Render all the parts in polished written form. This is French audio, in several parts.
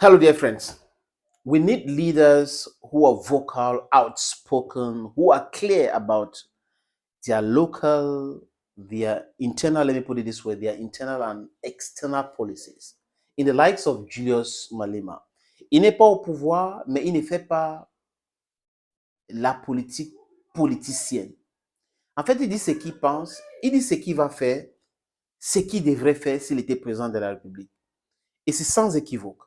Hello, dear friends. We need leaders who are vocal, outspoken, who are clear about their local, their internal, let me put it this way, their internal and external policies. In the likes of Julius Malema, il n'est pas au pouvoir, mais il ne fait pas la politique politicienne. En fait, il dit ce qu'il pense, il dit ce qu'il va faire, ce qu'il devrait faire s'il était président de la République. Et c'est sans équivoque.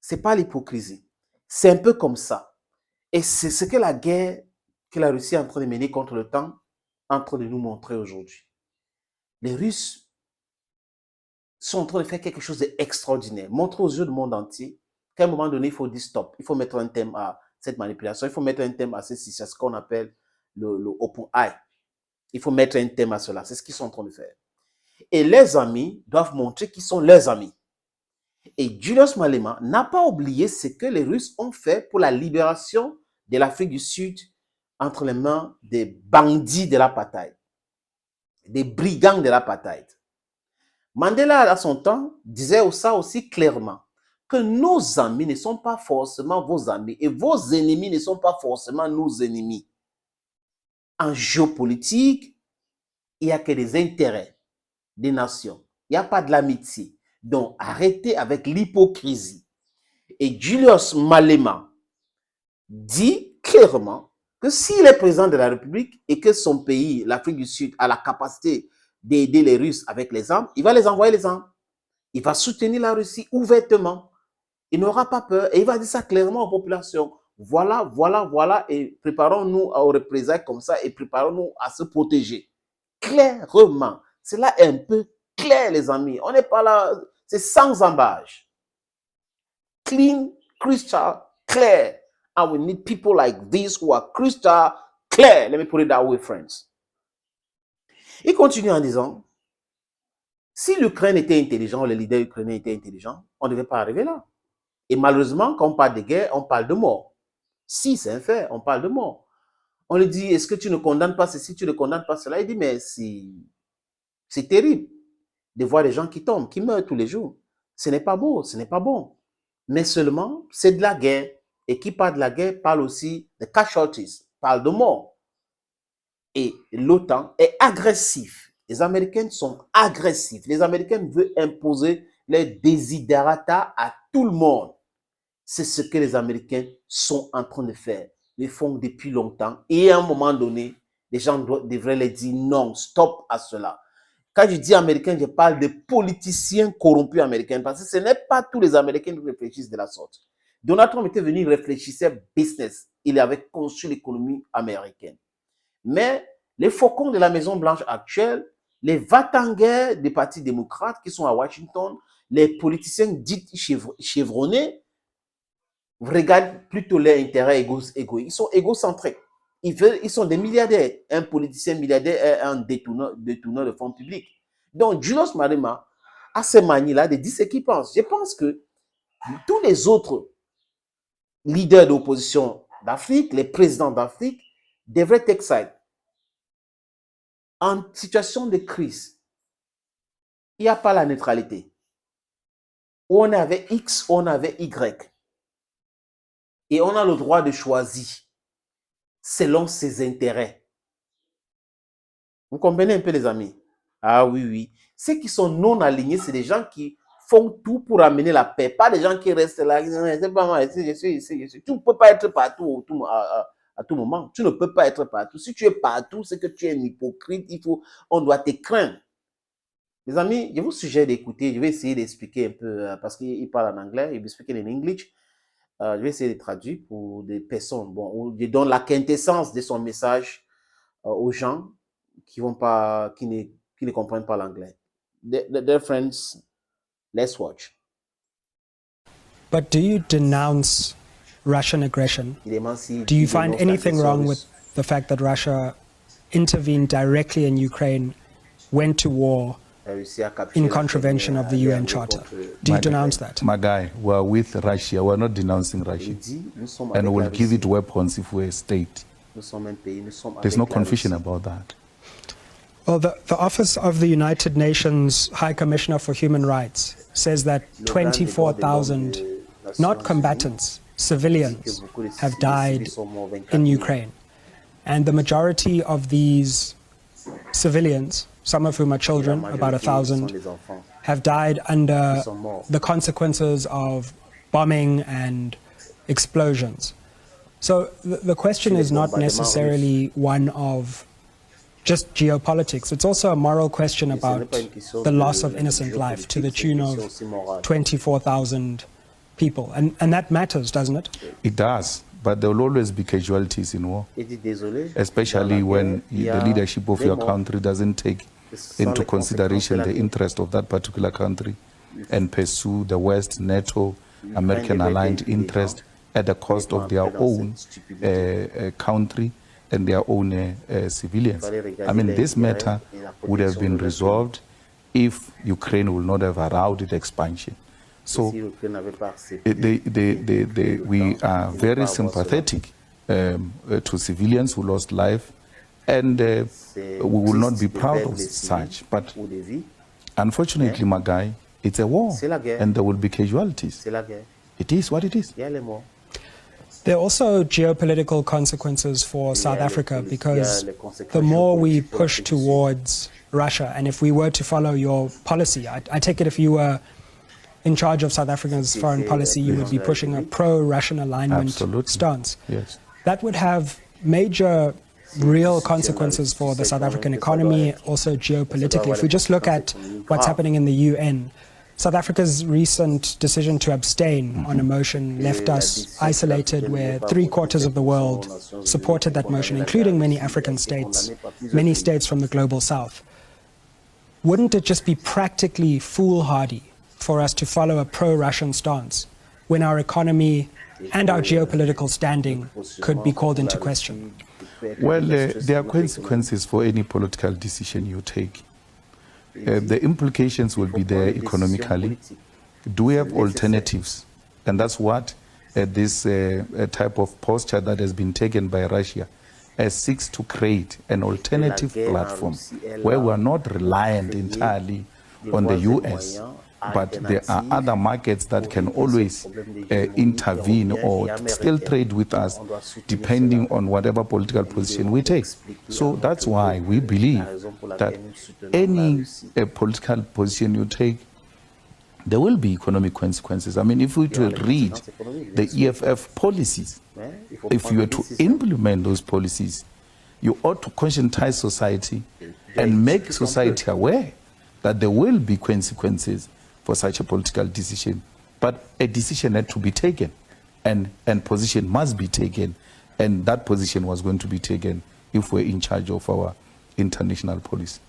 C'est pas l'hypocrisie. C'est un peu comme ça. Et c'est ce que la guerre que la Russie est en train de mener contre le temps est en train de nous montrer aujourd'hui. Les Russes sont en train de faire quelque chose d'extraordinaire. Montrer aux yeux du monde entier qu'à un moment donné, il faut dire stop. Il faut mettre un thème à cette manipulation. Il faut mettre un thème à ce qu'on appelle le opposant. Il faut mettre un thème à cela. C'est ce qu'ils sont en train de faire. Et les amis doivent montrer qu'ils sont leurs amis. Et Julius Malema n'a pas oublié ce que les Russes ont fait pour la libération de l'Afrique du Sud entre les mains des bandits de l'apartheid, des brigands de l'apartheid. Mandela, à son temps, disait ça aussi clairement, que nos amis ne sont pas forcément vos amis et vos ennemis ne sont pas forcément nos ennemis. En géopolitique, il n'y a que des intérêts des nations. Il n'y a pas de l'amitié. Donc, arrêtez avec l'hypocrisie. Et Julius Malema dit clairement que s'il est président de la République et que son pays, l'Afrique du Sud, a la capacité d'aider les Russes avec les armes, il va les envoyer les armes. Il va soutenir la Russie ouvertement. Il n'aura pas peur et il va dire ça clairement aux populations. Voilà, voilà, voilà, et préparons-nous aux représailles comme ça et préparons-nous à se protéger. Clairement. Cela est un peu clair, les amis. On n'est pas là, c'est sans embâche. Clean, crystal, clear. And we need people like this who are crystal clear. Let me put it that way, friends. Il continue en disant, si l'Ukraine était intelligent, le leader ukrainien était intelligent, on ne devait pas arriver là. Et malheureusement, quand on parle de guerre, on parle de mort. Si, c'est un fait, on parle de mort. On lui dit, est-ce que tu ne condamnes pas ceci, tu ne condamnes pas cela? Il dit, mais c'est terrible de voir des gens qui tombent, qui meurent tous les jours. Ce n'est pas beau, ce n'est pas bon. Mais seulement, c'est de la guerre. Et qui parle de la guerre parle aussi de casualties, parle de mort. Et l'OTAN est agressif. Les Américains sont agressifs. Les Américains veulent imposer les desiderata à tout le monde. C'est ce que les Américains sont en train de faire. Ils font depuis longtemps. Et à un moment donné, les gens devraient leur dire non, stop à cela. Quand je dis américain, je parle de politiciens corrompus américains. Parce que ce n'est pas tous les Américains qui réfléchissent de la sorte. Donald Trump était venu, il réfléchissait business. Il avait conçu l'économie américaine. Mais les faucons de la Maison-Blanche actuelle, les va-t-en-guerre des partis démocrates qui sont à Washington, les politiciens dits chevronnés, regardent plutôt leurs intérêts égoïstes. Ils sont égocentriques. Ils sont des milliardaires. Un politicien milliardaire est un détourneur de fonds publics. Donc, Julius Malema a ces manies-là de dire ce qu'il pense. Je pense que tous les autres leaders d'opposition d'Afrique, les présidents d'Afrique, devraient take side. En situation de crise, il n'y a pas la neutralité. Où on avait X, on avait Y. Et on a le droit de choisir selon ses intérêts. Vous comprenez un peu, les amis? Ah oui, oui. Ceux qui sont non alignés, c'est des gens qui font tout pour amener la paix. Pas des gens qui restent là. C'est pas moi, tu ne peux pas être partout à tout moment. Tu ne peux pas être partout. Si tu es partout, c'est que tu es un hypocrite. On doit te craindre. Les amis, je vous suggère d'écouter. Je vais essayer d'expliquer un peu, parce qu'il parle en anglais. Il va expliquer en English. Je vais essayer de traduire pour des personnes. Bon, où je donne la quintessence de son message aux gens qui ne comprennent pas l'anglais. Dear friends, let's watch. But do you denounce Russian aggression? Do you find anything wrong with the fact that Russia intervened directly in Ukraine, went to war in contravention of the UN Charter? Do you denounce that? My guy, we're with Russia. We're not denouncing Russia. And we'll give it weapons if we're a state. There's no confusion about that. Well, the Office of the United Nations High Commissioner for Human Rights says that 24,000 not combatants, civilians, have died in Ukraine. And the majority of these civilians, some of whom are children, about 1,000, have died under the consequences of bombing and explosions. So the question is not necessarily one of just geopolitics. It's also a moral question about the loss of innocent life to the tune of 24,000 people. And that matters, doesn't it? It does. But there will always be casualties in war, especially when the leadership of your country doesn't take into consideration the interest of that particular country and pursue the West, NATO, American aligned interest at the cost of their own country and their own civilians. I mean, this matter would have been resolved if Ukraine would not have allowed its expansion. So we are very sympathetic to civilians who lost life, and we will not be proud of such. But unfortunately, my guy, it's a war, and there will be casualties. It is what it is. There are also geopolitical consequences for South Africa, because the more we push towards Russia, and if we were to follow your policy, I take it if you were in charge of South Africa's foreign policy, you would be pushing a pro-Russian alignment stance. Yes. That would have major real consequences for the South African economy, also geopolitically. If we just look at what's happening in the UN, South Africa's recent decision to abstain on a motion left us isolated, where 3/4 of the world supported that motion, including many African states, many states from the global south. Wouldn't it just be practically foolhardy for us to follow a pro-Russian stance when our economy and our geopolitical standing could be called into question? Well, there are consequences for any political decision you take. The implications will be there economically. Do we have alternatives? And that's what this type of posture that has been taken by Russia seeks to create an alternative platform where we are not reliant entirely on the US, but there are other markets that can always intervene or still trade with us depending on whatever political position we take. So that's why we believe that any political position you take, there will be economic consequences. I mean, if we were to read the EFF policies, if you were to implement those policies, you ought to conscientize society and make society aware that there will be consequences for such a political decision. But a decision had to be taken, and position must be taken, and that position was going to be taken if we're in charge of our international policy.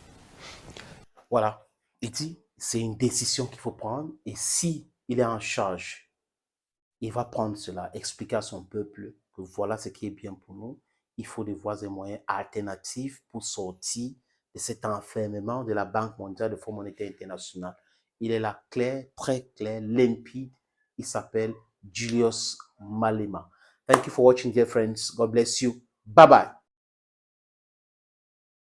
Voilà, il dit, c'est une décision qu'il faut prendre, et si il est en charge, il va prendre cela, expliquer à son peuple que voilà ce qui est bien pour nous. Il faut des voies et moyens alternatifs pour sortir de cet enfermement de la Banque mondiale, de Fonds monétaire international. Il est là clair, très clair, limpide. Il s'appelle Julius Malema. Thank you for watching, dear friends. God bless you. Bye-bye.